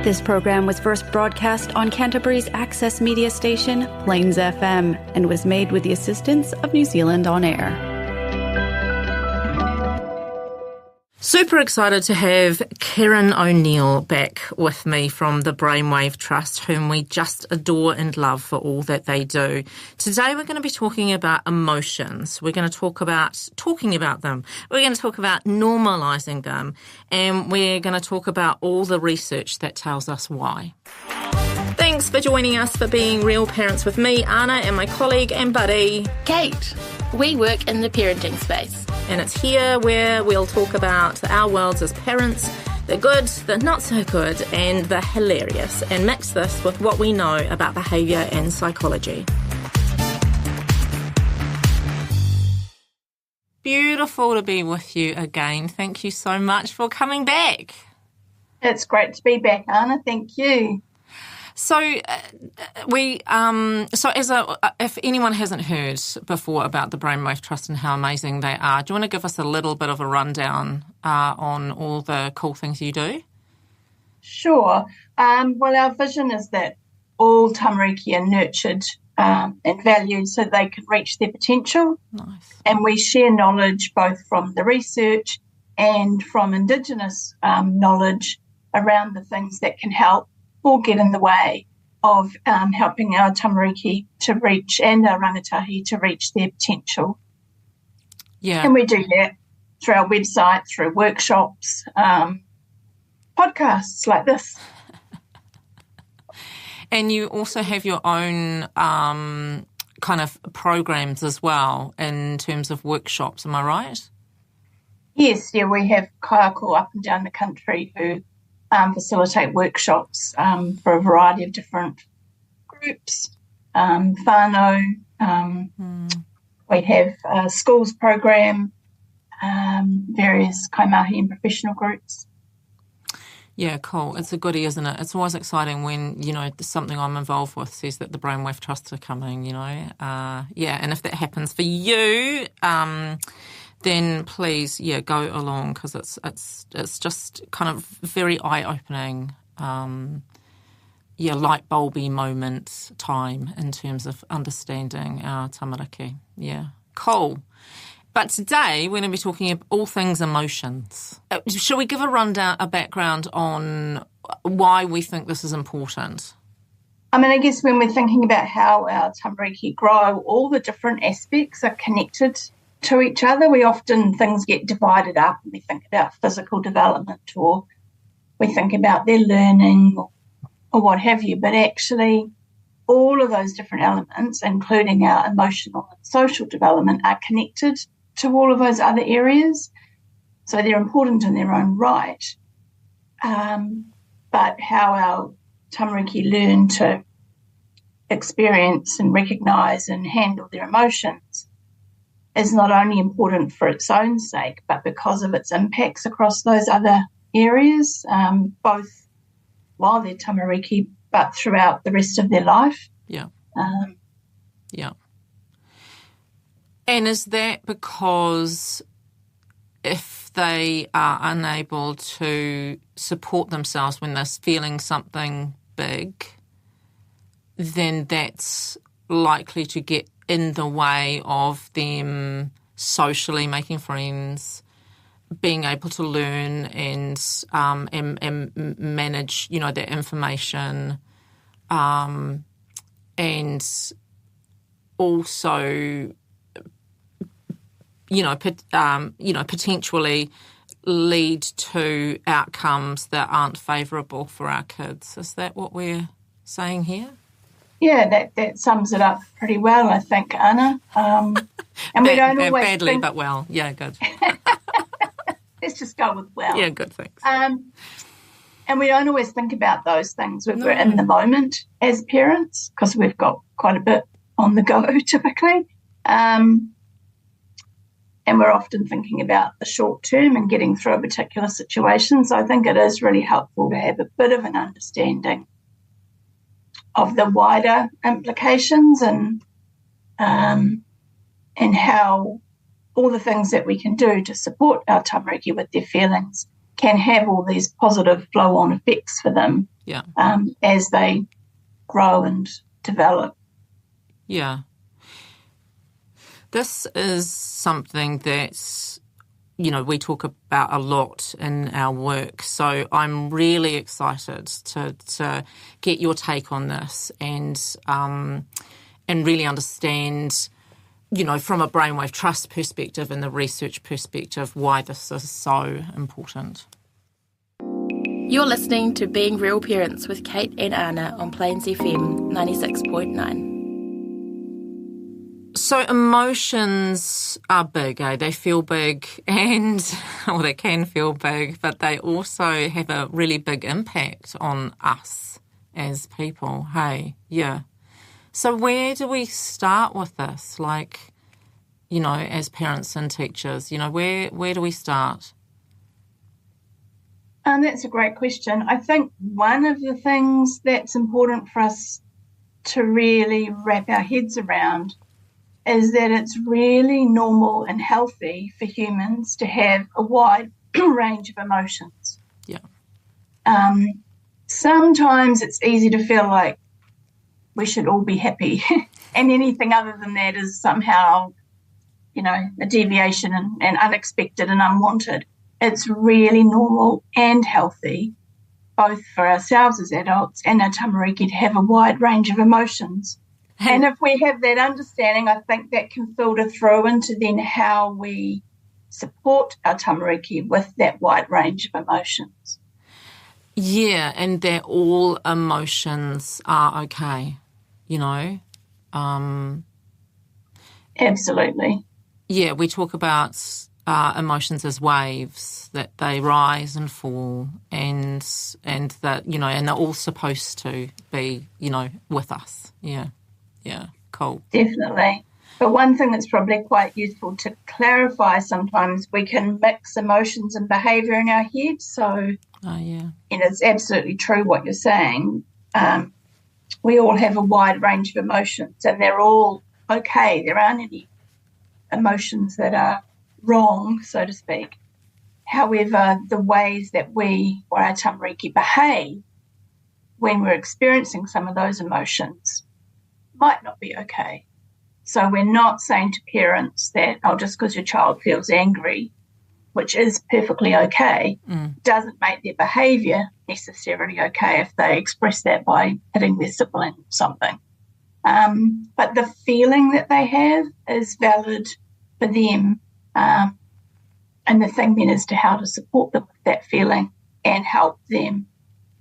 This program was first broadcast on Canterbury's access media station, Plains FM, and was made with the assistance of New Zealand On Air. Super excited to have Keryn O'Neill back with me from the Brainwave Trust, whom we just adore and love for all that they do. Today we're going to be talking about emotions. We're going to talk about talking about them. We're going to talk about normalising them. And we're going to talk about all the research that tells us why. Thanks for joining us for Being Real Parents with me, Anna, and my colleague and buddy, Kate. We work in the parenting space. And it's here where we'll talk about our worlds as parents, the good, the not so good, and the hilarious, and mix this with what we know about behaviour and psychology. Beautiful to be with you again. Thank you so much for coming back. It's great to be back, Anna. Thank you. So if anyone hasn't heard before about the Brainwave Trust and how amazing they are, do you want to give us a little bit of a rundown on all the cool things you do? Sure. Well, our vision is that all tamariki are nurtured and valued so they can reach their potential. Nice. And we share knowledge both from the research and from Indigenous knowledge around the things that can help or get in the way of helping our tamariki to reach and our rangatahi to reach their potential. Yeah. And we do that through our website, through workshops, podcasts like this. And you also have your own kind of programs as well in terms of workshops, am I right? Yes, yeah, we have kaiako up and down the country who facilitate workshops for a variety of different groups, whānau. We have a schools program, various kaimahi and professional groups. Yeah, cool. It's a goodie, isn't it? It's always exciting when, something I'm involved with says that the Brainwave Trust are coming, and if that happens for you, then please, go along because it's just kind of very eye-opening, light bulby moment time in terms of understanding our tamariki. Yeah, cool. But today we're going to be talking about all things emotions. Shall we give a background on why we think this is important? I guess when we're thinking about how our tamariki grow, all the different aspects are connected to each other. Things get divided up and we think about physical development or we think about their learning or what have you, but actually all of those different elements, including our emotional and social development, are connected to all of those other areas. So they're important in their own right. But how our tamariki learn to experience and recognise and handle their emotions is not only important for its own sake, but because of its impacts across those other areas, both while they're tamariki, but throughout the rest of their life. Yeah. Yeah. And is that because if they are unable to support themselves when they're feeling something big, then that's likely to get in the way of them socially making friends, being able to learn and manage, their information, and also, potentially lead to outcomes that aren't favourable for our kids. Is that what we're saying here? Yeah, that sums it up pretty well, I think, Anna. And we don't always badly, but well. Yeah, good. Let's just go with well. Yeah, good, thanks. And we don't always think about those things when we're in the moment as parents because we've got quite a bit on the go typically. And we're often thinking about the short term and getting through a particular situation. So I think it is really helpful to have a bit of an understanding of the wider implications and how all the things that we can do to support our tamariki with their feelings can have all these positive flow-on effects for them as they grow and develop. Yeah. This is something that, we talk about a lot in our work. So I'm really excited to get your take on this and really understand, from a Brainwave Trust perspective and the research perspective, why this is so important. You're listening to Being Real Parents with Kate and Anna on Plains FM 96.9. So emotions are big, eh? They feel big or they can feel big, but they also have a really big impact on us as people, hey? Yeah. So where do we start with this? As parents and teachers, where do we start? That's a great question. I think one of the things that's important for us to really wrap our heads around is that it's really normal and healthy for humans to have a wide range of emotions. Yeah. Sometimes it's easy to feel like we should all be happy and anything other than that is somehow, a deviation and unexpected and unwanted. It's really normal and healthy, both for ourselves as adults and our tamariki, to have a wide range of emotions. And if we have that understanding, I think that can filter through into then how we support our tamariki with that wide range of emotions. Yeah, and that all emotions are okay, Absolutely. Yeah, we talk about emotions as waves, that they rise and fall, and that and they're all supposed to be with us. Yeah, cool. Definitely. But one thing that's probably quite useful to clarify, sometimes we can mix emotions and behaviour in our head. So, it's absolutely true what you're saying. We all have a wide range of emotions, and they're all okay. There aren't any emotions that are wrong, so to speak. However, the ways that we or our tamariki behave when we're experiencing some of those emotions might not be okay. So we're not saying to parents that, just because your child feels angry, which is perfectly okay, doesn't make their behaviour necessarily okay if they express that by hitting their sibling or something. But the feeling that they have is valid for them. And the thing then is to how to support them with that feeling and help them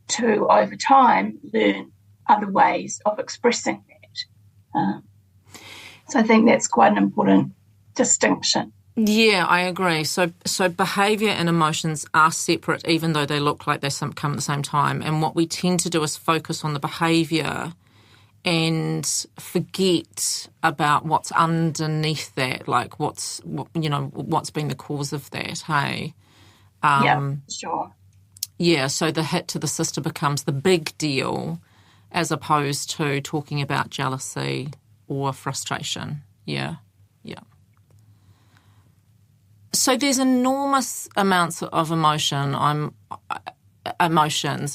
to, over time, learn other ways of expressing that. So I think that's quite an important distinction. Yeah, I agree. So behaviour and emotions are separate, even though they look like they come at the same time. And what we tend to do is focus on the behaviour and forget about what's underneath that, like what's been the cause of that, hey? Yeah, sure. Yeah, so the hit to the sister becomes the big deal as opposed to talking about jealousy or frustration. Yeah. So there's enormous amounts of emotions,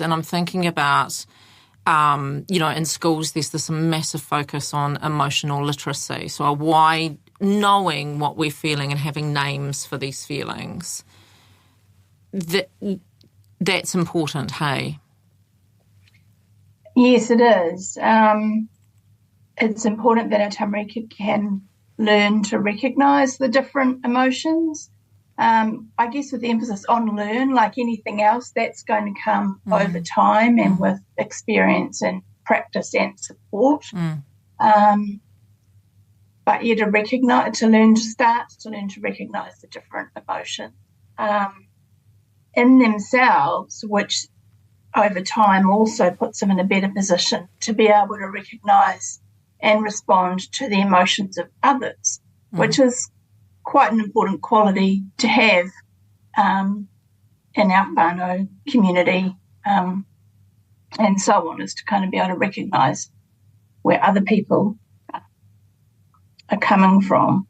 and I'm thinking about, in schools there's this massive focus on emotional literacy, so a wide knowing what we're feeling and having names for these feelings. That's important, hey? Yes, it is. It's important that our tamariki can learn to recognise the different emotions. I guess with the emphasis on learn, like anything else, that's going to come over time and with experience and practice and support. But yeah, to learn to recognise the different emotions in themselves, which over time also puts them in a better position to be able to recognise and respond to the emotions of others, which is quite an important quality to have in our whānau community and so on, is to kind of be able to recognise where other people are coming from.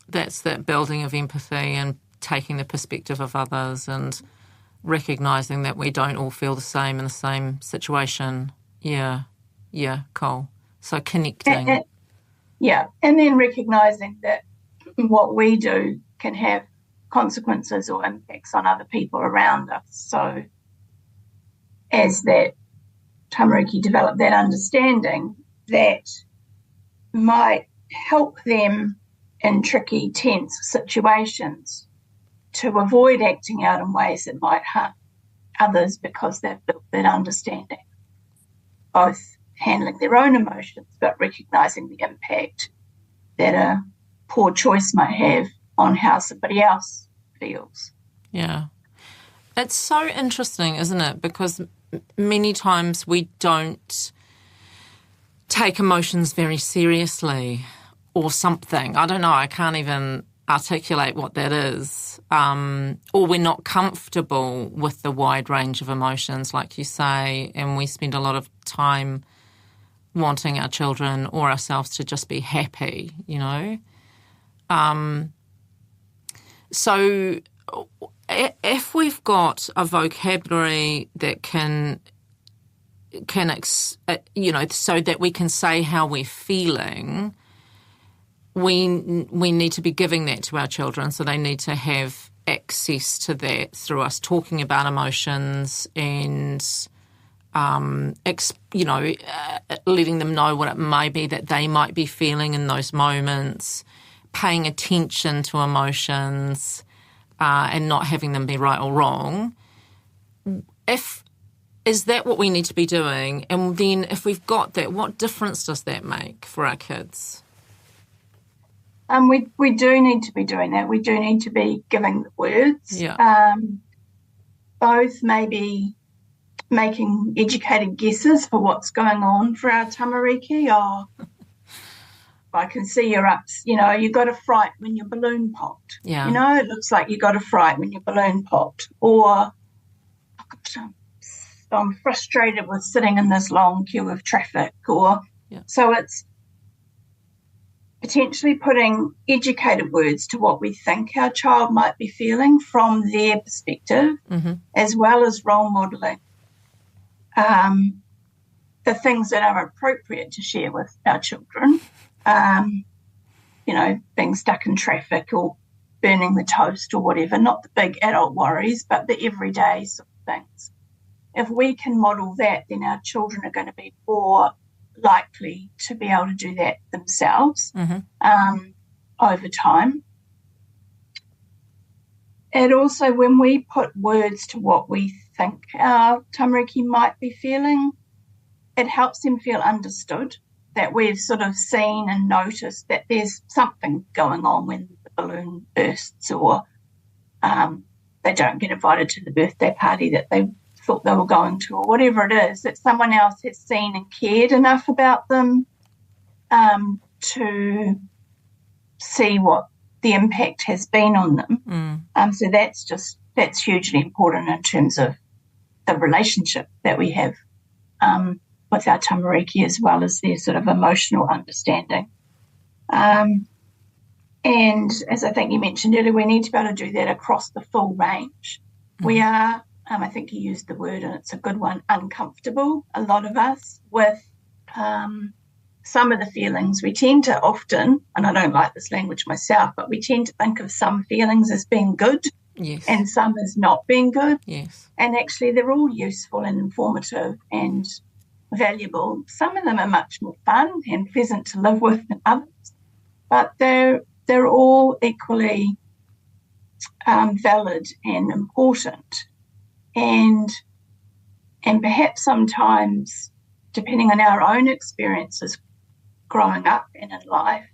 That's that building of empathy and taking the perspective of others and recognising that we don't all feel the same in the same situation. Yeah, cool. So connecting. And then recognising that what we do can have consequences or impacts on other people around us. So as that tamariki develop that understanding, that might help them in tricky, tense situations to avoid acting out in ways that might harm others because they've built that understanding, both handling their own emotions but recognising the impact that a poor choice might have on how somebody else feels. Yeah. It's so interesting, isn't it? Because many times we don't take emotions very seriously or something. I don't know. I can't even articulate what that is. Or we're not comfortable with the wide range of emotions, like you say, and we spend a lot of time wanting our children or ourselves to just be happy, you know. So if we've got a vocabulary that can so that we can say how we're feeling, we need to be giving that to our children, so they need to have access to that through us talking about emotions and letting them know what it may be that they might be feeling in those moments, paying attention to emotions and not having them be right or wrong. Is that what we need to be doing? And then if we've got that, what difference does that make for our kids? We do need to be doing that. We do need to be giving the words. Yeah. Both maybe making educated guesses for what's going on for our tamariki. Oh, I can see you're up, you got a fright when your balloon popped. Yeah. It looks like you got a fright when your balloon popped. Or I'm frustrated with sitting in this long queue of traffic. So it's potentially putting educated words to what we think our child might be feeling from their perspective, as well as role modelling the things that are appropriate to share with our children, being stuck in traffic or burning the toast or whatever, not the big adult worries, but the everyday sort of things. If we can model that, then our children are going to be more likely to be able to do that themselves over time. And also when we put words to what we think our tamariki might be feeling, it helps them feel understood, that we've sort of seen and noticed that there's something going on when the balloon bursts, or they don't get invited to the birthday party that they thought they were going to, or whatever it is, that someone else has seen and cared enough about them to see what the impact has been on them. So that's hugely important in terms of the relationship that we have with our tamariki, as well as their sort of emotional understanding. And as I think you mentioned earlier, we need to be able to do that across the full range. We are, I think you used the word, and it's a good one, uncomfortable, a lot of us, with some of the feelings. We tend to often, and I don't like this language myself, but we tend to think of some feelings as being good, yes, and some as not being good. Yes. And actually they're all useful and informative and valuable. Some of them are much more fun and pleasant to live with than others, but they're all equally valid and important. And perhaps sometimes, depending on our own experiences growing up and in life,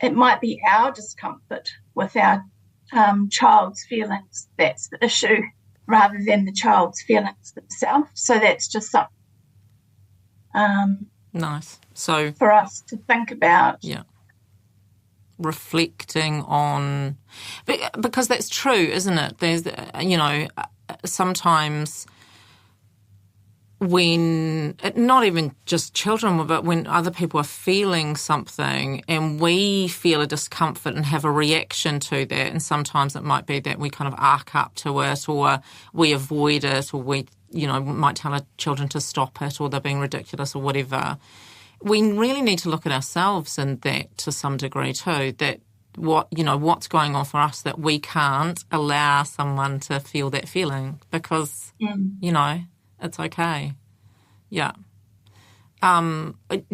it might be our discomfort with our child's feelings that's the issue, rather than the child's feelings themselves. So that's just something nice. So for us to think about. Yeah. Reflecting on, because that's true, isn't it? There's, sometimes when, not even just children, but when other people are feeling something and we feel a discomfort and have a reaction to that, and sometimes it might be that we kind of arc up to it, or we avoid it, or we, might tell our children to stop it, or they're being ridiculous or whatever. We really need to look at ourselves in that to some degree too, that what's going on for us that we can't allow someone to feel that feeling because, it's okay. Yeah.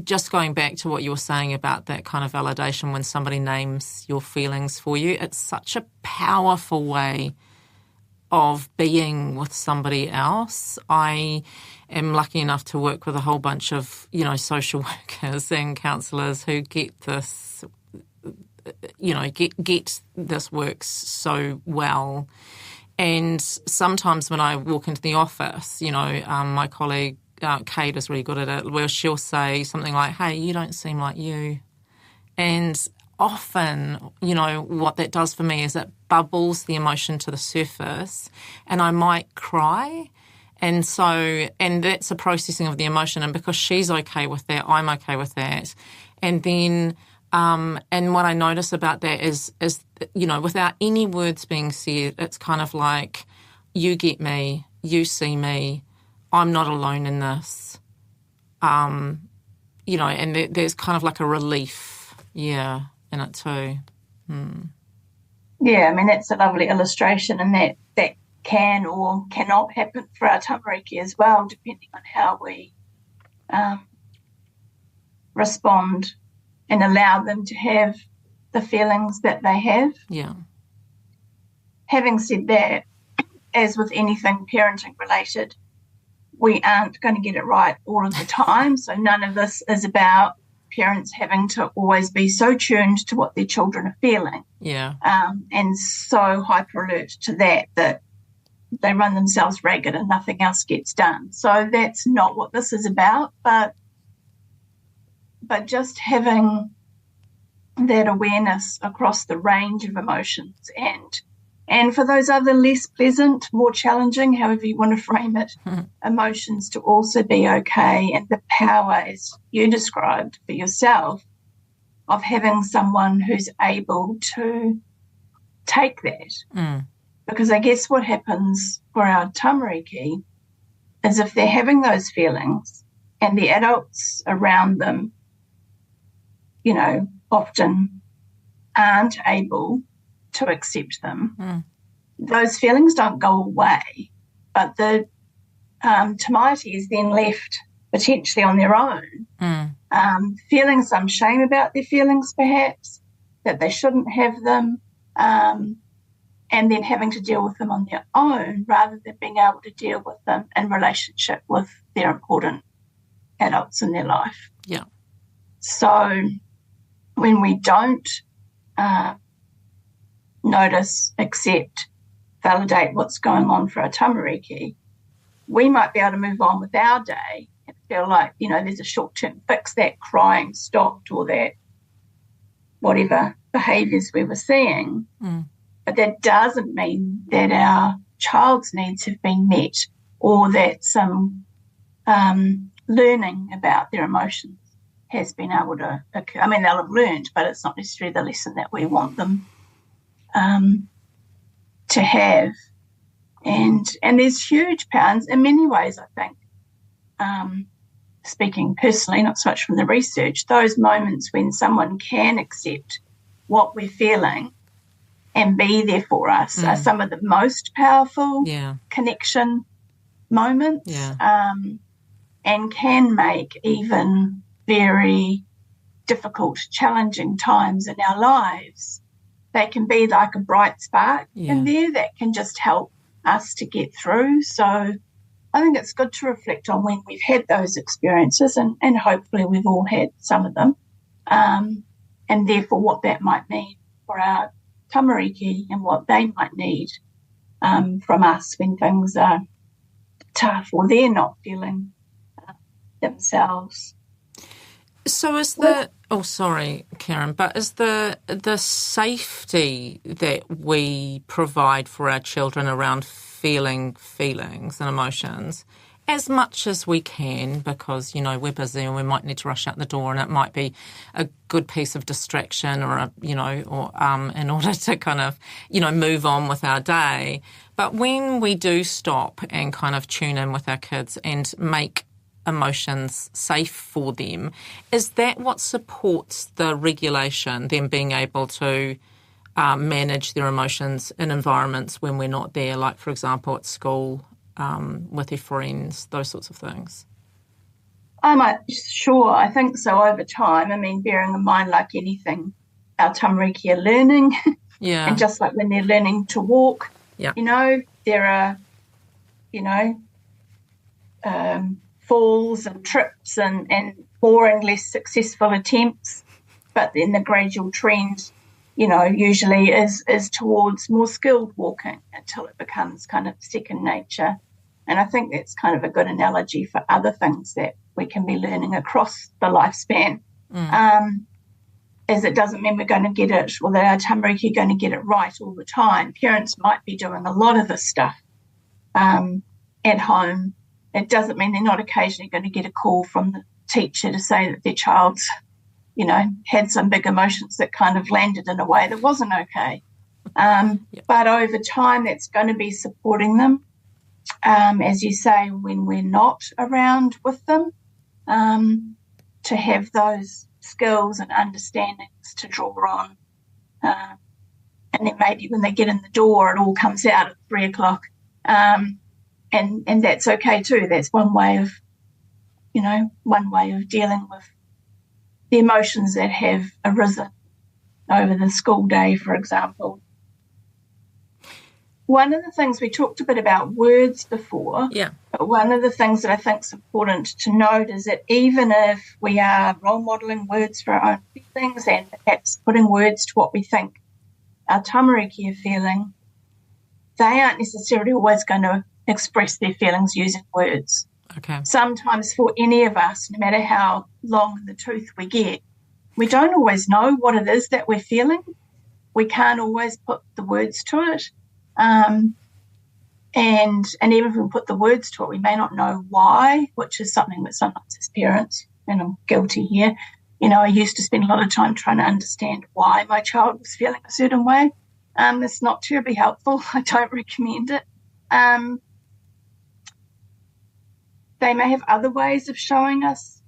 Just going back to what you were saying about that kind of validation when somebody names your feelings for you, it's such a powerful way of being with somebody else. I am lucky enough to work with a whole bunch of, social workers and counsellors who get this, get this works so well. And sometimes when I walk into the office, my colleague Kate is really good at it, where she'll say something like, "Hey, you don't seem like you." And often, what that does for me is it bubbles the emotion to the surface and I might cry. And that's a processing of the emotion. And because she's okay with that, I'm okay with that. And then and what I notice about that is, without any words being said, it's kind of like, you get me, you see me, I'm not alone in this. And there's kind of like a relief, in it too. Yeah, I mean, that's a lovely illustration, and that can or cannot happen for our tamariki as well, depending on how we respond and allow them to have the feelings that they have. Yeah. Having said that, as with anything parenting related, we aren't going to get it right all of the time. So none of this is about parents having to always be so tuned to what their children are feeling. Yeah. And so hyper alert to that they run themselves ragged and nothing else gets done. So that's not what this is about, but just having that awareness across the range of emotions and for those other less pleasant, more challenging, however you want to frame it, emotions to also be okay, and the power, as you described for yourself, of having someone who's able to take that. Because I guess what happens for our tamariki is if they're having those feelings and the adults around them, often aren't able to accept them, those feelings don't go away, but the tamaiti is then left potentially on their own, feeling some shame about their feelings perhaps, that they shouldn't have them, and then having to deal with them on their own rather than being able to deal with them in relationship with their important adults in their life. Yeah. So when we don't notice, accept, validate what's going on for our tamariki, we might be able to move on with our day and feel like, there's a short-term fix, that crying stopped or that whatever behaviours we were seeing. But that doesn't mean that our child's needs have been met or that some learning about their emotions has been able to occur. I mean, they'll have learned, but it's not necessarily the lesson that we want them to have. And there's huge pounds in many ways, I think, speaking personally, not so much from the research, those moments when someone can accept what we're feeling and be there for us are some of the most powerful connection moments, and can make even very difficult, challenging times in our lives. They can be like a bright spark in there that can just help us to get through. So I think it's good to reflect on when we've had those experiences, and hopefully we've all had some of them, and therefore what that might mean for our tamariki and what they might need from us when things are tough or they're not feeling themselves. So is sorry, Keryn, but is the safety that we provide for our children around feeling feelings and emotions, as much as we can, because, we're busy and we might need to rush out the door, and it might be a good piece of distraction or in order to kind of, move on with our day. But when we do stop and kind of tune in with our kids and make emotions safe for them, is that what supports the regulation, them being able to manage their emotions in environments when we're not there, like, for example, at school, with their friends, those sorts of things? Sure, I think so over time. I mean, bearing in mind, like anything, our tamariki are learning. Yeah. And just like when they're learning to walk, there are, falls and trips and more and less successful attempts. But then the gradual trend, usually is towards more skilled walking until it becomes kind of second nature. And I think that's kind of a good analogy for other things that we can be learning across the lifespan. As it doesn't mean we're going to get it, or that our tamariki are going to get it right all the time. Parents might be doing a lot of this stuff at home. It doesn't mean they're not occasionally going to get a call from the teacher to say that their child's, had some big emotions that kind of landed in a way that wasn't okay. But over time, that's going to be supporting them, as you say, when we're not around with them, to have those skills and understandings to draw on. And then maybe when they get in the door, it all comes out at 3 o'clock. And that's okay too. That's one way of dealing with the emotions that have arisen over the school day, for example. One of the things we talked a bit about words before, but one of the things that I think is important to note is that even if we are role modelling words for our own feelings and perhaps putting words to what we think our tamariki are feeling, they aren't necessarily always going to express their feelings using words. Okay. Sometimes for any of us, no matter how long in the tooth we get, we don't always know what it is that we're feeling. We can't always put the words to it. And even if we put the words to it, we may not know why, which is something that sometimes as parents, and I'm guilty here, I used to spend a lot of time trying to understand why my child was feeling a certain way. It's not terribly helpful. I don't recommend it. They may have other ways of showing us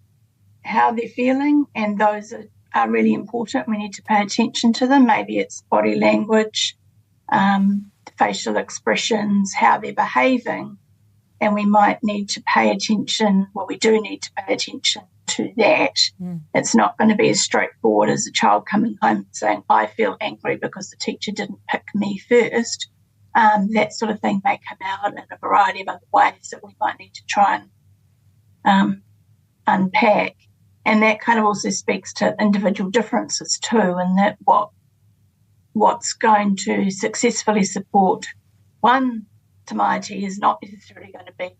how they're feeling, and those are really important. We need to pay attention to them. Maybe it's body language, facial expressions, how they're behaving, and we might need to pay attention, we do need to pay attention to that. It's not going to be as straightforward as a child coming home and saying, I feel angry because the teacher didn't pick me first. That sort of thing may come out in a variety of other ways that we might need to try and unpack. And that kind of also speaks to individual differences too, and that what's going to successfully support one tamaiti is not necessarily going to be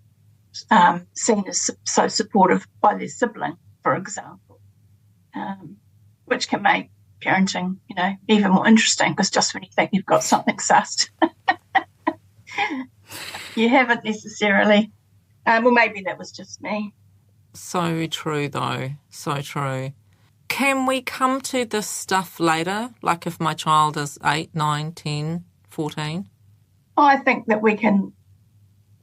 seen as so supportive by their sibling, for example, which can make parenting, even more interesting, because just when you think you've got something sussed, you haven't necessarily. Well, maybe that was just me. So true, though. So true. Can we come to this stuff later, like if my child is 8, 9, 10, 14? I think that we can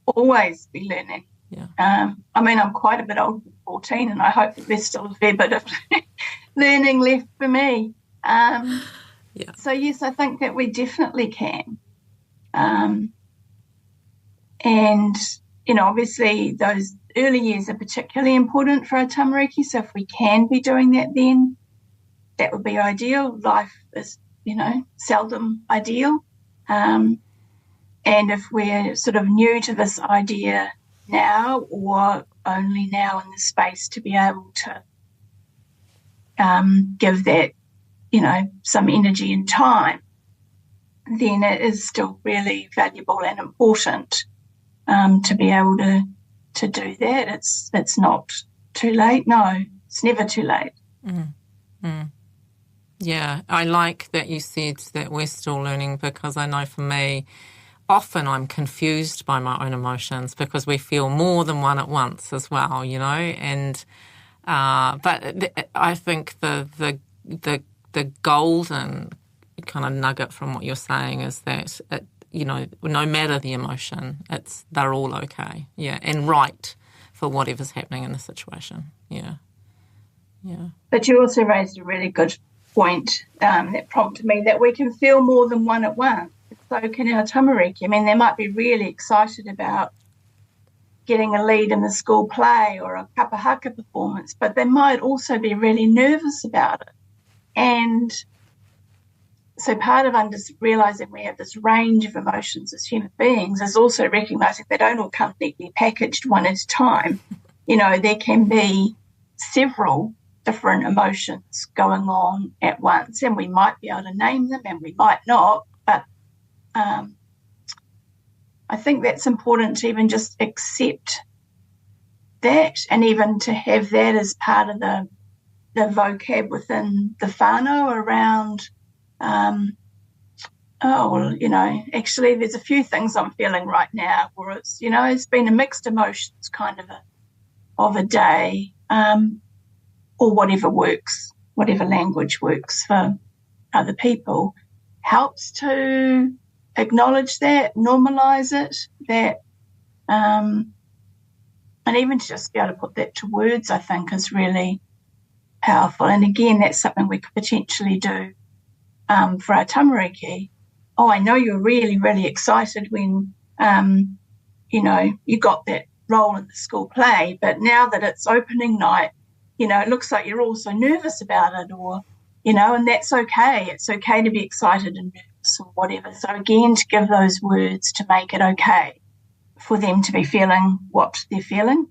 always be learning. Yeah. I'm quite a bit older than 14, and I hope that there's still a fair bit of learning left for me. So, yes, I think that we definitely can. And, obviously those early years are particularly important for our tamariki, so if we can be doing that then, that would be ideal. Life is, seldom ideal. And if we're sort of new to this idea now, or only now in the space to be able to give that, some energy and time, then it is still really valuable and important to be able to do that. It's not too late. No, it's never too late. Yeah, I like that you said that we're still learning, because I know for me, often I'm confused by my own emotions because we feel more than one at once as well, and but I think the golden kind of nugget from what you're saying is that no matter the emotion, they're all okay, and right for whatever's happening in the situation, yeah. But you also raised a really good point that prompted me that we can feel more than one at once. So can our tamariki. I mean, they might be really excited about getting a lead in the school play or a kapahaka performance, but they might also be really nervous about it. And so part of realising we have this range of emotions as human beings is also recognising they don't all come neatly packaged one at a time. There can be several different emotions going on at once, and we might be able to name them and we might not, but I think that's important to even just accept that, and even to have that as part of the vocab within the whānau around, actually there's a few things I'm feeling right now, or it's been a mixed emotions kind of a day, or whatever works, whatever language works for other people, helps to acknowledge that, normalise it, and even to just be able to put that to words, I think, is really powerful. And again, that's something we could potentially do for our tamariki. Oh, I know you're really, really excited when, you got that role in the school play, but now that it's opening night, it looks like you're also nervous about it, or, and that's okay. It's okay to be excited and nervous or whatever. So again, to give those words to make it okay for them to be feeling what they're feeling.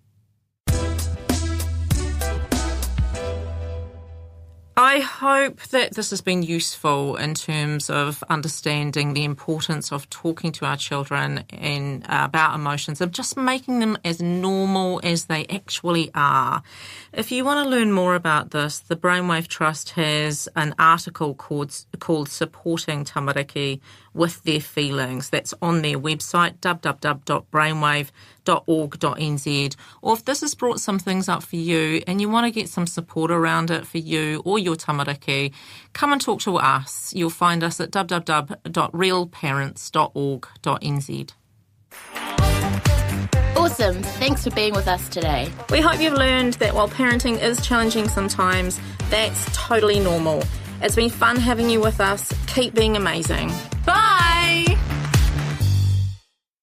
I hope that this has been useful in terms of understanding the importance of talking to our children and about emotions and just making them as normal as they actually are. If you want to learn more about this, the Brainwave Trust has an article called Supporting Tamariki with Their Feelings. That's on their website, www.brainwave.org.nz. Or if this has brought some things up for you and you want to get some support around it for you or your tamariki, come and talk to us. You'll find us at www.realparents.org.nz. Awesome. Thanks for being with us today. We hope you've learned that while parenting is challenging sometimes, that's totally normal. It's been fun having you with us. Keep being amazing. Bye!